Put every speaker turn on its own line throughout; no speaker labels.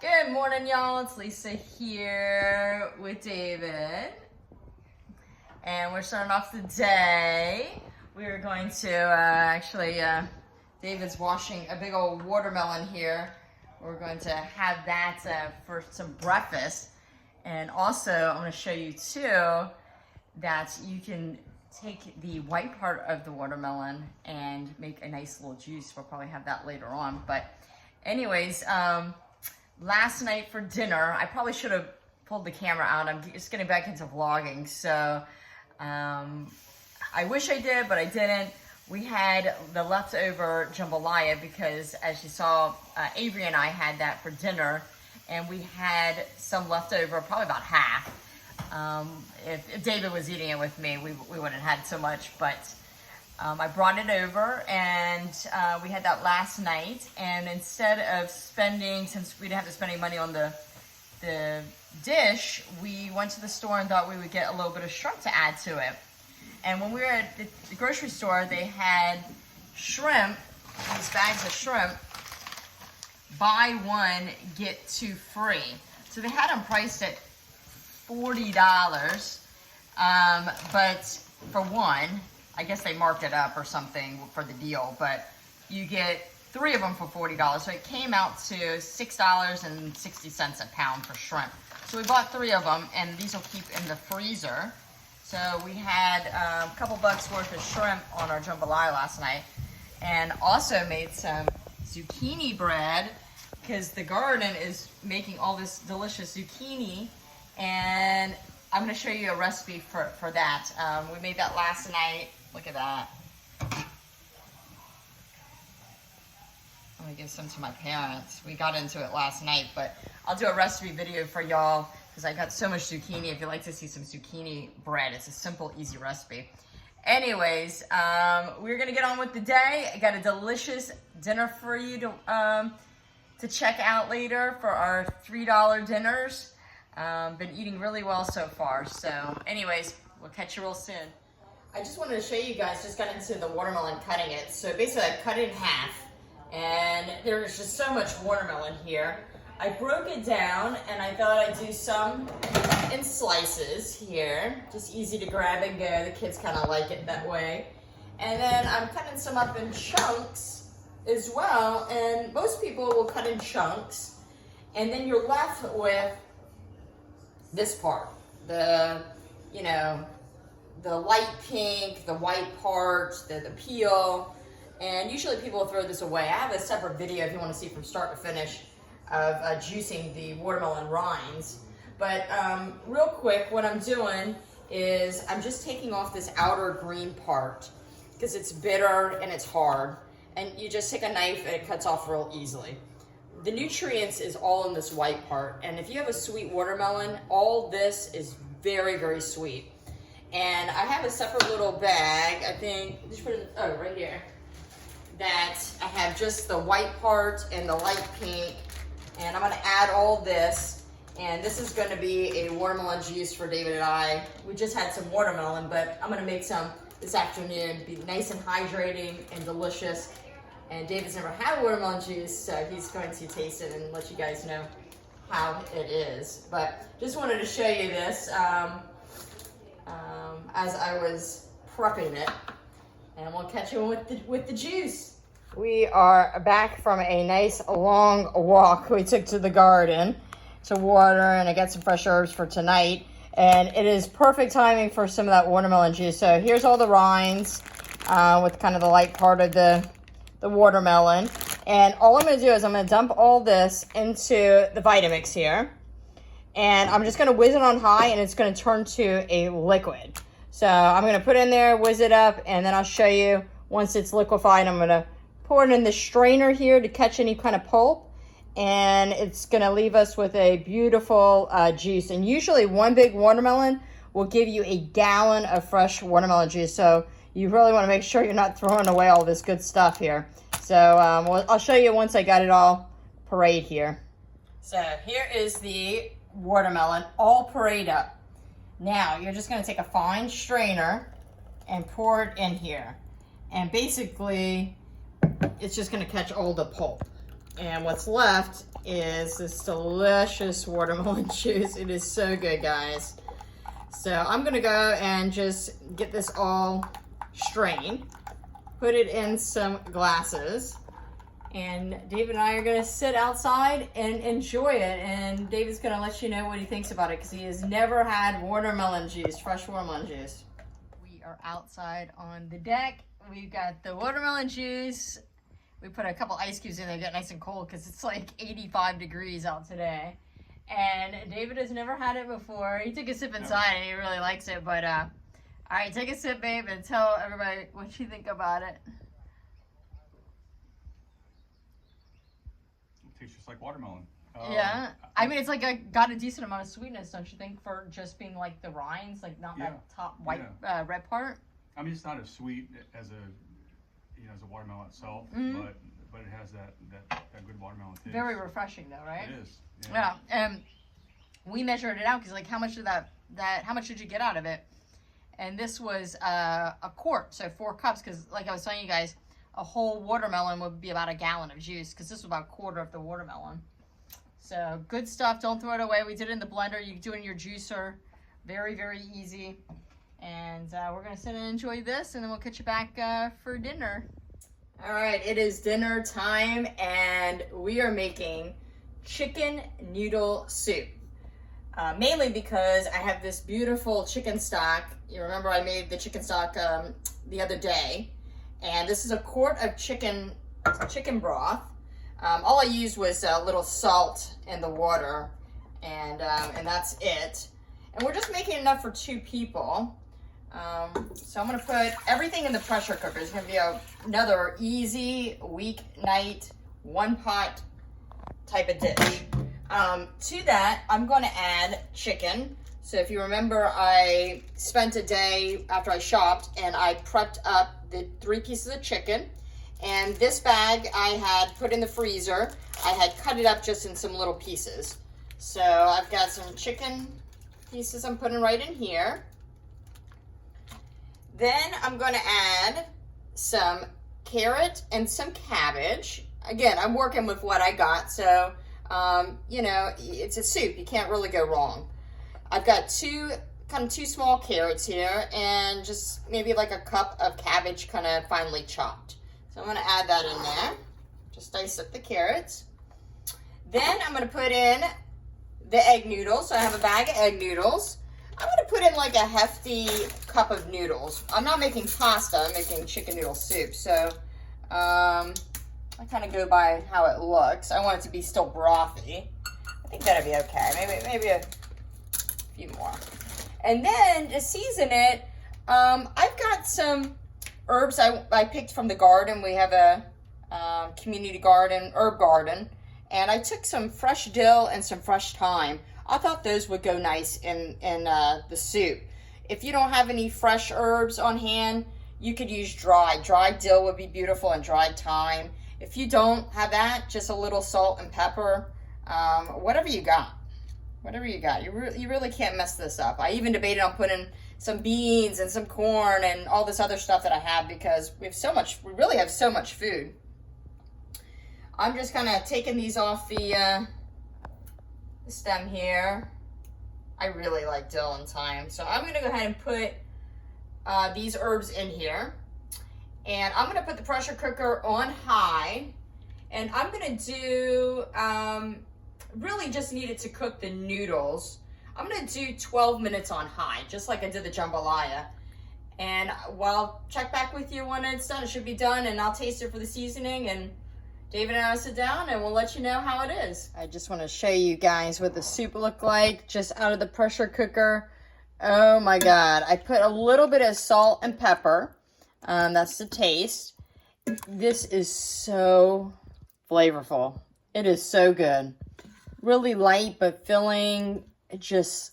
Good morning, y'all. It's Lisa here with David. And we're starting off the day. We are going to David's washing a big old watermelon here. We're going to have that for some breakfast. And also, I'm going to show you too that you can take the white part of the watermelon and make a nice little juice. We'll probably have that later on. But anyways, last night for dinner, I probably should have pulled the camera out. I'm just getting back into vlogging. So I wish I did, but I didn't. We had the leftover jambalaya because, as you saw, Avery and I had that for dinner, and we had some leftover, probably about half. If David was eating it with me, we wouldn't have had so much, but I brought it over, and we had that last night. And instead of spending, since we didn't have to spend any money on the dish, we went to the store and thought we would get a little bit of shrimp to add to it. And when we were at the grocery store, they had shrimp, these bags of shrimp, buy one, get two free. So they had them priced at $40, but for one, I guess they marked it up or something for the deal, but you get three of them for $40. So it came out to $6.60 a pound for shrimp. So we bought three of them, and these will keep in the freezer. So we had a couple bucks worth of shrimp on our jambalaya last night, and also made some zucchini bread because the garden is making all this delicious zucchini, and I'm going to show you a recipe for that. We made that last night. Look at that. I'm going to give some to my parents. We got into it last night, but I'll do a recipe video for y'all because I got so much zucchini. If you'd like to see some zucchini bread, it's a simple, easy recipe. Anyways, we're going to get on with the day. I got a delicious dinner for you to check out later for our $3 dinners. Been eating really well so far. So anyways, we'll catch you real soon. I just wanted to show you guys, just got into the watermelon cutting it. So basically I cut it in half, and there's just so much watermelon here. I broke it down, and I thought I'd do some in slices here. Just easy to grab and go. The kids kind of like it that way. And then I'm cutting some up in chunks as well, and most people will cut in chunks. And then you're left with this part, the light pink, the white part, the peel, and usually people will throw this away. I have a separate video if you want to see from start to finish of juicing the watermelon rinds. But real quick, what I'm doing is I'm just taking off this outer green part because it's bitter and it's hard, and you just take a knife and it cuts off real easily. The nutrients is all in this white part, and if you have a sweet watermelon, all this is very, very sweet. And I have a separate little bag, I think, just put it, right here, that I have just the white part and the light pink, and I'm gonna add all this, and this is gonna be a watermelon juice for David and I. We just had some watermelon, but I'm gonna make some this afternoon, be nice and hydrating and delicious. And David's never had watermelon juice, so he's going to taste it and let you guys know how it is. But just wanted to show you this as I was prepping it, and we'll catch you with the juice. We are back from a nice long walk we took to the garden to water, and I got some fresh herbs for tonight. And it is perfect timing for some of that watermelon juice. So here's all the rinds with kind of the light part of the watermelon. And all I'm going to do is I'm going to dump all this into the Vitamix here. And I'm just going to whiz it on high, and it's going to turn to a liquid. So I'm going to put it in there, whiz it up, and then I'll show you once it's liquefied. I'm going to pour it in the strainer here to catch any kind of pulp. And it's going to leave us with a beautiful juice. And usually one big watermelon will give you a gallon of fresh watermelon juice. So you really want to make sure you're not throwing away all this good stuff here. So I'll show you once I got it all pureed here. So here is the watermelon all pureed up. Now you're just going to take a fine strainer and pour it in here. And basically it's just going to catch all the pulp. And what's left is this delicious watermelon juice. It is so good, guys. So I'm gonna go and just get this all strained, put it in some glasses, and David and I are gonna sit outside and enjoy it. And David's gonna let you know what he thinks about it because he has never had watermelon juice, fresh watermelon juice. We are outside on the deck. We've got the watermelon juice. We put a couple ice cubes in there to get nice and cold because it's like 85 degrees out today. And David has never had it before. He took a sip inside and he really likes it. But, all right, take a sip, babe, and tell everybody what you think about it.
It tastes just like watermelon.
Yeah. I mean, it's like got a decent amount of sweetness, don't you think, for just being like the rinds, like not that top white, red part?
I mean, it's not as sweet as as a watermelon itself, but it has that good watermelon taste.
Very refreshing, though, right?
It is.
Yeah. And we measured it out because, like, how much did how much did you get out of it? And this was a quart, so 4 cups. Because, like I was telling you guys, a whole watermelon would be about a gallon of juice. Because this was about a quarter of the watermelon. So good stuff. Don't throw it away. We did it in the blender. You can do it in your juicer. Very, very easy. And we're going to sit and enjoy this, and then we'll catch you back for dinner. All right, it is dinner time, and we are making chicken noodle soup. Mainly because I have this beautiful chicken stock. You remember I made the chicken stock the other day. And this is a quart of chicken broth. All I used was a little salt in the water, and that's it. And we're just making enough for 2 people. So I'm gonna put everything in the pressure cooker. It's gonna be another easy weeknight, 1-pot type of dish. To that, I'm gonna add chicken. So if you remember, I spent a day after I shopped and I prepped up the 3 pieces of chicken. And this bag I had put in the freezer. I had cut it up just in some little pieces. So I've got some chicken pieces I'm putting right in here. Then I'm going to add some carrot and some cabbage. Again, I'm working with what I got, so, it's a soup. You can't really go wrong. I've got 2 small carrots here and just maybe like a cup of cabbage kind of finely chopped. So I'm going to add that in there. Just dice up the carrots. Then I'm going to put in the egg noodles. So I have a bag of egg noodles. I'm going to put in like a hefty cup of noodles. I'm not making pasta, I'm making chicken noodle soup. So I kind of go by how it looks. I want it to be still brothy. I think that'd be okay. Maybe a few more. And then to season it, I've got some herbs I picked from the garden. We have a community garden, herb garden. And I took some fresh dill and some fresh thyme. I thought those would go nice in the soup. If you don't have any fresh herbs on hand, you could use dried. Dried dill would be beautiful and dried thyme. If you don't have that, just a little salt and pepper, whatever you got. Whatever you got. You really can't mess this up. I even debated on putting some beans and some corn and all this other stuff that I have because we really have so much food. I'm just kind of taking these off the stem here. I really like dill and thyme. So I'm going to go ahead and put these herbs in here. And I'm going to put the pressure cooker on high. And I'm going to do, really just need it to cook the noodles. I'm going to do 12 minutes on high, just like I did the jambalaya. And I'll check back with you when it's done. It should be done, and I'll taste it for the seasoning. And David and I will sit down and we'll let you know how it is. I just want to show you guys what the soup looked like just out of the pressure cooker. Oh my God. I put a little bit of salt and pepper. That's the taste. This is so flavorful. It is so good. Really light but filling. Just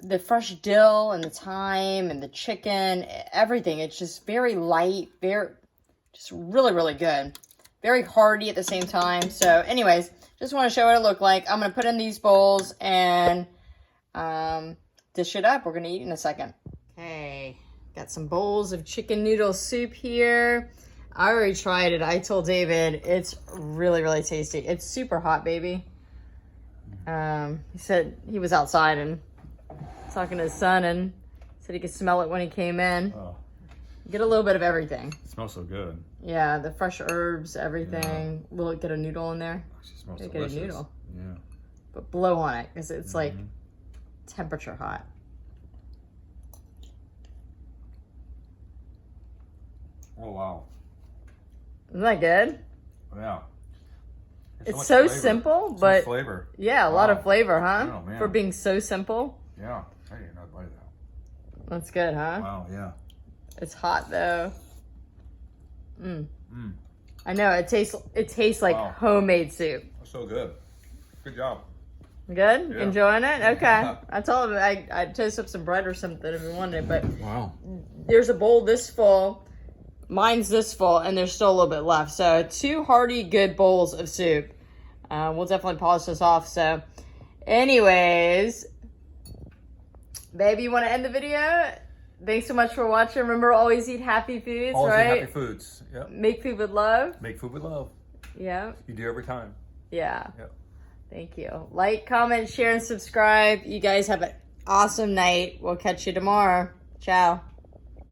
the fresh dill and the thyme and the chicken, everything. It's just very light, just really, really good. Very hearty at the same time. So anyways, just want to show what it looked like. I'm going to put in these bowls and dish it up. We're going to eat in a second. Okay, got some bowls of chicken noodle soup here. I already tried it. I told David it's really, really tasty. It's super hot, baby. He said he was outside and talking to his son and said he could smell it when he came in.
Oh,
Get a little bit of everything.
it smells so good.
Yeah, the fresh herbs, everything. Will it get a noodle in there?
Actually smells
Get
delicious.
a noodle.
Yeah.
But blow on it because it's like temperature hot.
Oh wow.
Isn't that good?
Yeah.
It's
much
so
flavor.
simple,
So much
but
flavor.
yeah, a lot of flavor, huh?
Oh, man.
For being so simple.
Yeah. I didn't know about that.
That's good, huh?
Wow. Yeah.
It's hot though. I know it tastes like
Wow.
homemade soup.
That's so good. Good job.
Good?
Yeah.
Enjoying it? Okay. I told him I'd toast up some bread or something if you wanted, but
Wow.
there's a bowl this full. Mine's this full, and there's still a little bit left. So 2 hearty, good bowls of soup. We'll definitely polish this off. So, anyways, baby, you want to end the video? Thanks so much for watching. Remember, always eat happy foods,
Always
right?
eat happy foods. Yep.
Make food with love.
Make food with love.
Yeah.
You do every time.
Yeah.
Yep.
Thank you. Like, comment, share, and subscribe. You guys have an awesome night. We'll catch you tomorrow. Ciao.